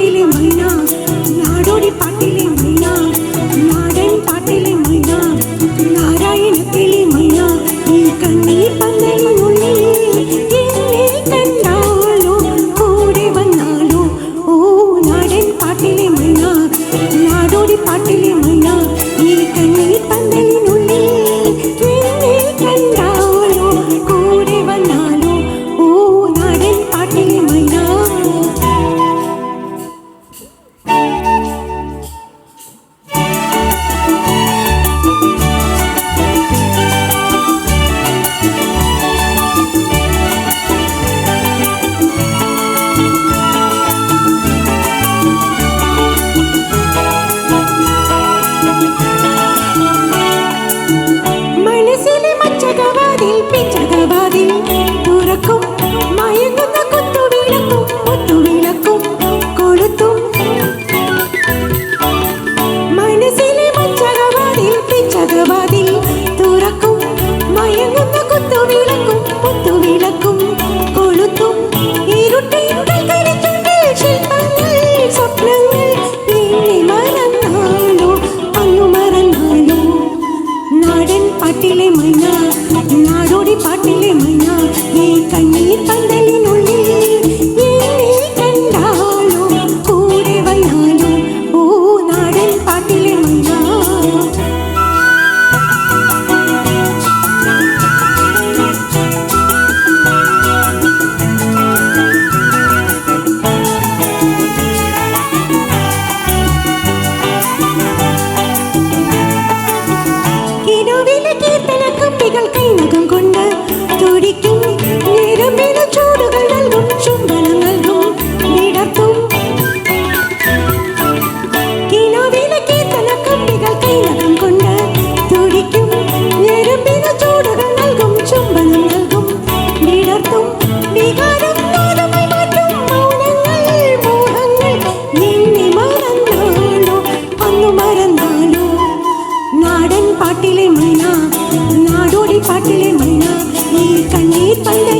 പാട്ടിലെ മൈന നാടോടി പാട്ടിലെ മൈന നാടൻ പാട്ടിലെ മൈന നാരായണത്തിലെ മൈന ഈ കണ്ണീർ പന്തലിനുള്ളിൽ എന്നെ കണ്ടാലോ കൂടെ വന്നാലോ ഓ നാടൻ പാട്ടിലെ മൈന നാടോടി പാട്ടിലെ മൈന ഈ കണ്ണീർ പന്തലിനുള്ളിൽ എന്നെ കണ്ടാലോ കൂടെ വന്നാലോ ഓ നാടൻ പാട്ടിലെ മൈന. മനസ്സിലെ മച്ചകവാതിൽ പിച്ചകവാതിൽ തുറക്കും മയങ്ങുന്ന കുത്തുവിളക്കും മുത്തുവിളക്കും കൊളുത്തും. മനസ്സിലെ മച്ചകവാതിൽ പിച്ചകവാതിൽ തുറക്കും മയങ്ങുന്ന കുത്തുവിളക്കും മുത്തുവിളക്കും കൊളുത്തും. ഇരുട്ടിൽ കൽക്കരിച്ചുണ്ടിൽ ശില്പങ്ങൾ സ്വപ്നങ്ങൾ എന്നെ മറന്നാലോ അന്നു മറന്നാലോ നാടൻ പാട്ടിലെ മൈന നാടോടി പാട്ടിലെ മൈന ഈ കണ്ണീർ പന്തലിനുള്ളിൽ എന്നെ കണ്ടാലോ കൂടെ വന്നാലോ ഓ നാടൻ പാട്ടിലെ മൈന. കിനാവിലെ കീർത്തന കമ്പികൾ കൈനകം കൊണ്ട് തുടിക്കും നിരമ്പിന ചൂടുകൾ നൽകും ചുംബനം നൽകും വിടർത്തും. കിനാവിലെ കീർത്തന കമ്പികൾ കൈനകം കൊണ്ട് തുടിക്കും നിരമ്പിന ചൂടുകൾ നൽകും ചുംബനം നൽകും വിടർത്തും. വികാരം നാദമായി മാറ്റും മൗനങ്ങൾ മോഹങ്ങൾ എന്നെ മറന്നാലോ അന്നു മറന്നാലോ നാടൻ പാട്ടിലെ മൈന നാടോടി പാട്ടിലെ മൈന ഈ കണ്ണീർ പന്തൽ